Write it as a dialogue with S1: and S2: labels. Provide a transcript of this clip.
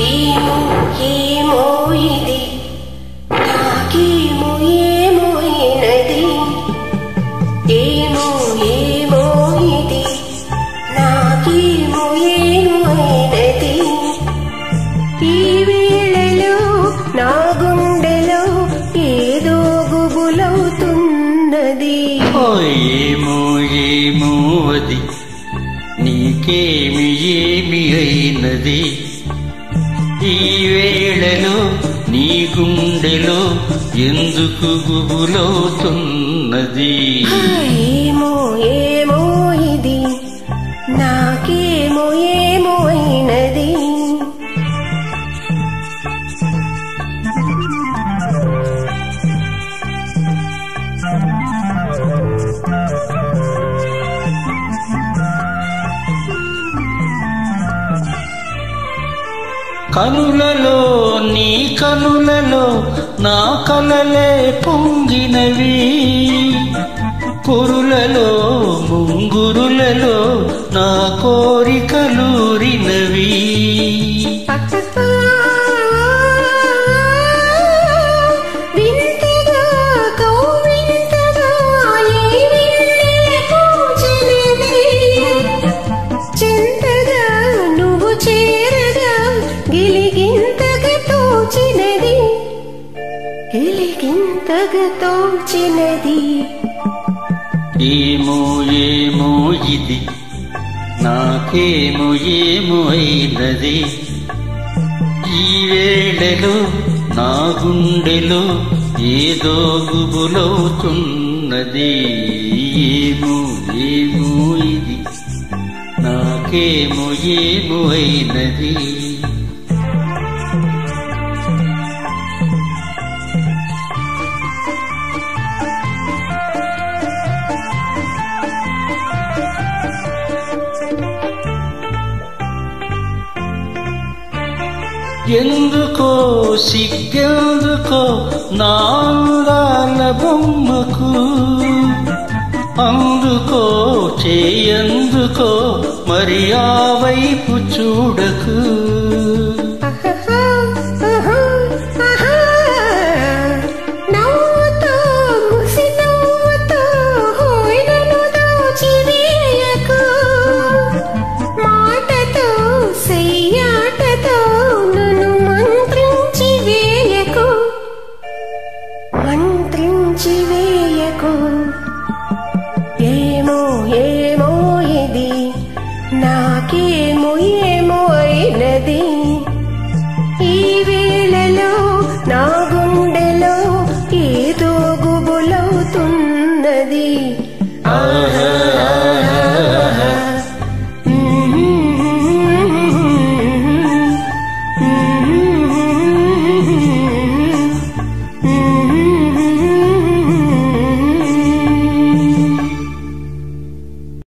S1: ఏమో ఏమో ఇది నాకేమో ఏమో అయినది ఏమో ఏమో ఇది నాకేమో ఏమో అయినది ఈ వేళలో నా గుండెలో ఏదో గుబులవుతున్నది
S2: ఏమో ఏమో అది నీకేమి ఏమి అయినది ఈ వేళలో నీ గుండెలో ఎందుకు గుబులవుతున్నది
S1: ఏమో ఏమో ఇది నాకేమో ఏమో అయినది
S2: కనులలో నీ కనులలో నా కలలే పొంగినవి కురులలో ముంగురులలో నా కోరికలూరినవి
S1: తోచినది
S2: ఏమో ఏమో ఇది నాకేమో ఏమో అయినది ఈ వేళలో నా గుండెలో ఏదో గుబులవుతున్నది ఏమో ఏమో ఇది నాకేమో ఏమో అయినది ఎందుకో సిగ్గెందుకో నా అందాల బొమ్మకు అందుకో చేయందుకో మరి ఆ వైపు చూడకు